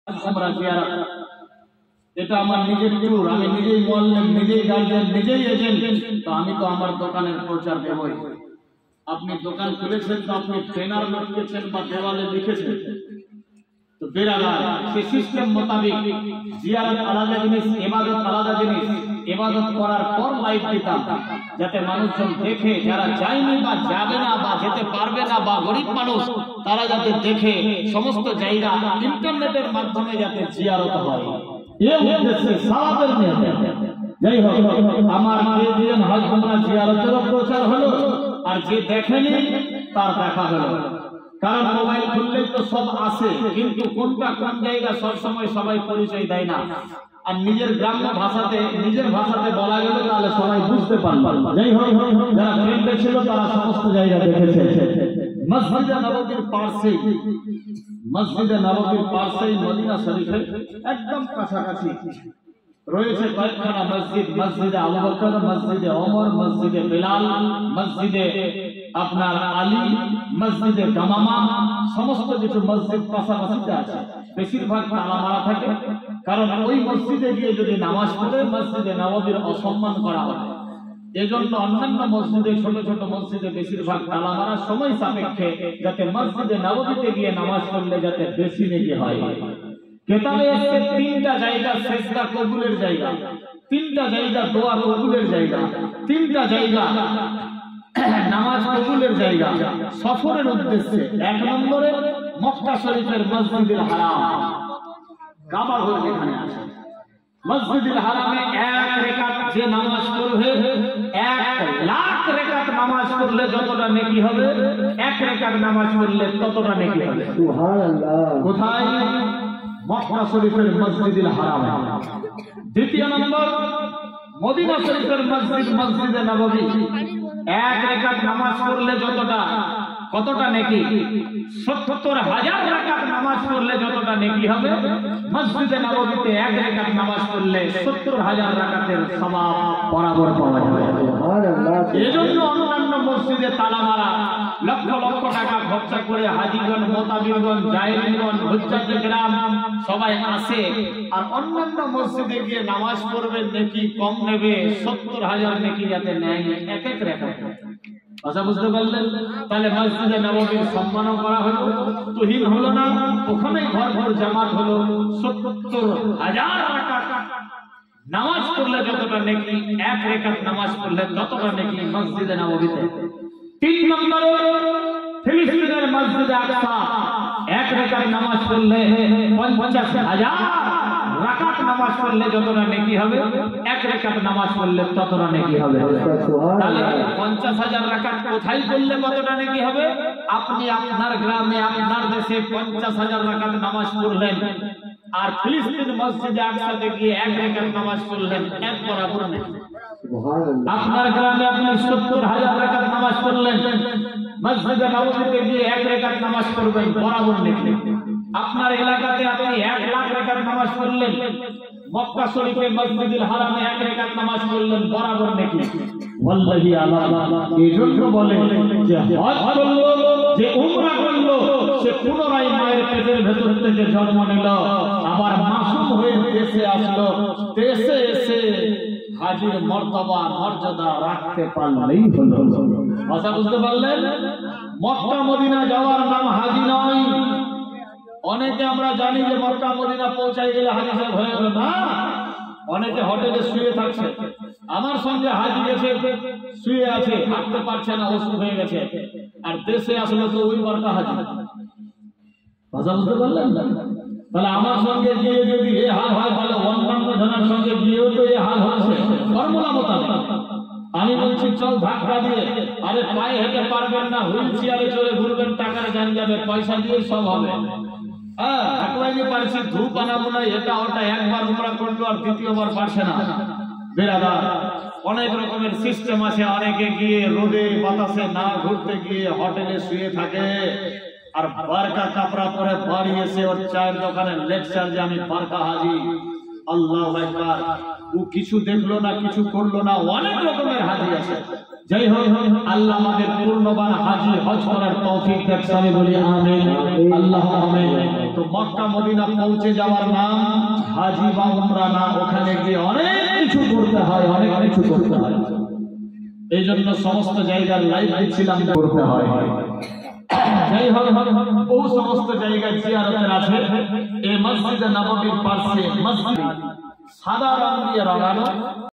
আমরা জিয়ারত, এটা আমার নিজের ট্যুর, আমি নিজেই মুআল্লিম, নিজেই গার্জিয়ান, নিজেই এজেন্ট, তো আমি তো আমার দোকানের প্রচার দেবই। আপনি দোকান খুলেছেন তো আপনি ট্রেনার লিখেছেন বা দেওয়ালে লিখেছেন, তো বেরাদার সেই সিস্টেম মোতাবেক জিয়ারত আলাদা জিনিস, ইবাদত আলাদা জিনিস। ইবাদত করার পর লাইভ দিতাম যাতে মানুষজন দেখে, যারা যায়নি বা যাবে না বা যেতে পারবে না বা গরিব মানুষ তারা যাতে দেখে, সমস্ত জায়গা ইন্টারনেটের মাধ্যমে যাতে জিয়ারত হয়, এই উদ্দেশ্যে সাওয়াবের নিয়তে। যাই হোক, আমার প্রিয় হজ উমরা জিয়ারতেরও প্রচার হলো, আর যে দেখেনি তার দেখা হলো। কারণ মোবাইল খুললে তো সব আসে, কিন্তু কোনটা কোন জায়গা সব সময় সবাই পরিচয় দেয় না। আর নিজের গ্রাম্য ভাষাতে, নিজের ভাষাতে বলা গেলে তাহলে সবাই বুঝতে পারবে। যাই হোক, যারা ফ্রেন্ডে ছিল তারা সমস্ত জায়গা দেখেছে। মসজিদে নববীর পাশেই, মসজিদে নববীর পাশেই মদিনা শরীফের একদম কাছাকাছি রয়েছে কয়েকখানা মসজিদ। মসজিদে আবু বকর, মসজিদে ওমর, মসজিদে বিলাল, মসজিদে আপনার আলী, মসজিদে গামামা, সমস্ত কিছু মসজিদ পাশাপাশিতে আছে। বেশিরভাগ তালা মারা থাকে, কারণ ওই মসজিদে গিয়ে যদি নামাজ পড়ে মসজিদে নববীর অসম্মান করা হয়। এজন্য অন্যান্য মসজিদে, ছোট ছোট মসজিদে বেশিরভাগ তালা মারা, সময় সাপেক্ষে, যাতে মসজিদে নববীতে গিয়ে নামাজ পড়লে যাতে বেশি নেকি হয়। কেতাবে এসে তিনটা জায়গা সেজদা কবুলের জায়গা, তিনটা জায়গা দোয়া কবুলের জায়গা, তিনটা জায়গা নামাজ কবুলের জায়গা সফরের উদ্দেশ্যে। এক নম্বরে মক্কা শরীফের মসজিদুল হারাম, কাবা ঘর যেখানে আছে, মসজিদুল হারামে এক রাকাত যে নামাজ পড়বে, 1,00,000 রাকাত নামাজ পড়লে যতটা নেকি হবে, এক রাকাত নামাজ পড়লে ততটা নেকি হবে। সুবহানাল্লাহ। কোথায়? মক্কা শরীফের মসজিদুল হারামে। দ্বিতীয় নম্বর মদিনা শরীফের মসজিদ, মসজিদে নববী, এক রাকাত নামাজ পড়লে যতটা, কতটা নেকি? 70,000 রাকাত নামাজ পড়লে যতটা নেকি হবে, মসজিদে নববীতে এক রাকাত নামাজ পড়লে 70,000 রাকাতের সওয়াব বরাবর পাওয়া যাবে। সুবহানাল্লাহ। এজন্য অন্যান্য মসজিদে তালা মারা, লক্ষ লক্ষ টাকা খরচা করে হাজীগণ, মোতাবিরগণ, জায়েরিগণ, হুজ্জাতে কেরাম সবাই আসে, আর অন্যান্য মসজিদে গিয়ে নামাজ পড়বে, নেকি কম নেবে, 70,000 নেকি যাতে নেয় এক এক রাকাত। আচ্ছা, বুঝতে পারলেন? তাহলে মসজিদে নববীর সম্মানও করা হলো, তুহিন হলো না, ওখানেই ঘর ঘর জামাত হলো। 70,000 রাকাত নামাজ পড়লে যতটা নেকি, এক রাকাত নামাজ পড়লে ততটা নেকি মসজিদে নববীতে। 3 নম্বরে ফিলিস্তিনের মসজিদে আকসা, এক রাকাত নামাজ পড়লে 50,000 রাকাত নামাজ পড়লে যতটা নেকি হবে, এক রাকাত নামাজ পড়লে ততটা নেকি হবে। তাহলে 50,000 রাকাত কোথায় পড়লে কতটা নেকি হবে? আপনি আপনার গ্রামে, আপনার দেশে 50,000 রাকাত নামাজ পড়লেন, আর ফিলিস্তিন মসজিদে আকসাতে গিয়ে এক রাকাত নামাজ পড়লেন, এক বরাবর নেকি। আপনার গ্রামে আপনি 70,000 রাকাত নামাজ পড়লেন, মসজিদে নববীতে গিয়ে এক রাকাত নামাজ পড়বেন, বরাবর নেকি। আপনার এলাকাতে আপনি 1,00,000 রাকাত নামাজ পড়লেন, মক্কা শরীফে মসজিদুল হারামে এক রাকাত নামাজ পড়লেন, বরাবর নেকি। ওয়াল্লাহি আল্লাহ এজন্য বলে যে হজ করলো, যে উমরা করলো, সে পুনরায় মায়ের পেটের ভেতর থেকে জন্ম নিল, আবার মাসুম হয়ে দেশে আসলো, দেশে এসে হাজির মর্তবা, মর্যাদা রাখতে পারলেই হলো। কথা বুঝতে পারলেন? মক্কা মদিনা যাওয়ার নাম হাজি নয়। অনেকে আমরা জানি যে মক্কা মদিনা পৌঁছাই গেলে হাজি সাহেব হয়ে গেল, না। অনেকে হোটেলে শুয়ে থাকছে, আমার সঙ্গে হাজি গেছে, শুয়ে আছে, হাঁটতে পারছে না, অসুখ হয়ে গেছে, আর দেশে আসলে তো ওই বরকা হাজি। কথা বুঝতে পারলেন? তাহলে আমার সঙ্গে গিয়ে যদি এ হাল হয়, তাহলে অন্যান্য জনের সঙ্গে গিয়েও তো এ হাল হচ্ছে ফর্মুলা মোতাবেক। আমি বলছি চল ধাক্কা দিয়ে, আরে পায়ে হেঁটে পারবেন না, হুইল চেয়ারে চলে ঘুরবেন, টাকার গান যাবে, পয়সা দিয়ে সব হবে। হ্যাঁ, একলাই পারছি, ধূপ আনাবো না, এটা ওটা, একবার উমরা করলো আর দ্বিতীয়বার পারছে না। বেরাদার, অনেক রকমের সিস্টেম আছে। অনেকে গিয়ে রোদে বাতাসে না ঘুরতে গিয়ে হোটেলে শুয়ে থাকে, আর বারকা কাপড়া পরে বাড়ি এসে ওর চায়ের দোকানে লেকচার যে আমি বারকা হাজি। আল্লাহু আকবার। ও কিছু দেখলো না, কিছু করলো না, অনেক রকমের হাজি আছে। যাই হোক, আল্লাহ আমাদের পূর্ণবান হাজি হজ করার তৌফিক দেন, সবাই বলি আমিন, আল্লাহ আমিন। তো মক্কা মদিনা পৌঁছে যাওয়ার নাম হাজি বা উমরা না, ওখানে গিয়ে অনেক কিছু করতে হয়, অনেক কিছু করতে হয়। এই জন্য সমস্ত জায়গার লাইভ দিচ্ছিলাম, করতে হয়। যাই হোক, বহু সমস্ত জায়গায় জিয়ারতের আছে। এই মসজিদে নববীর পাশে মসজিদ সাদা রং দিয়ে রঙানো,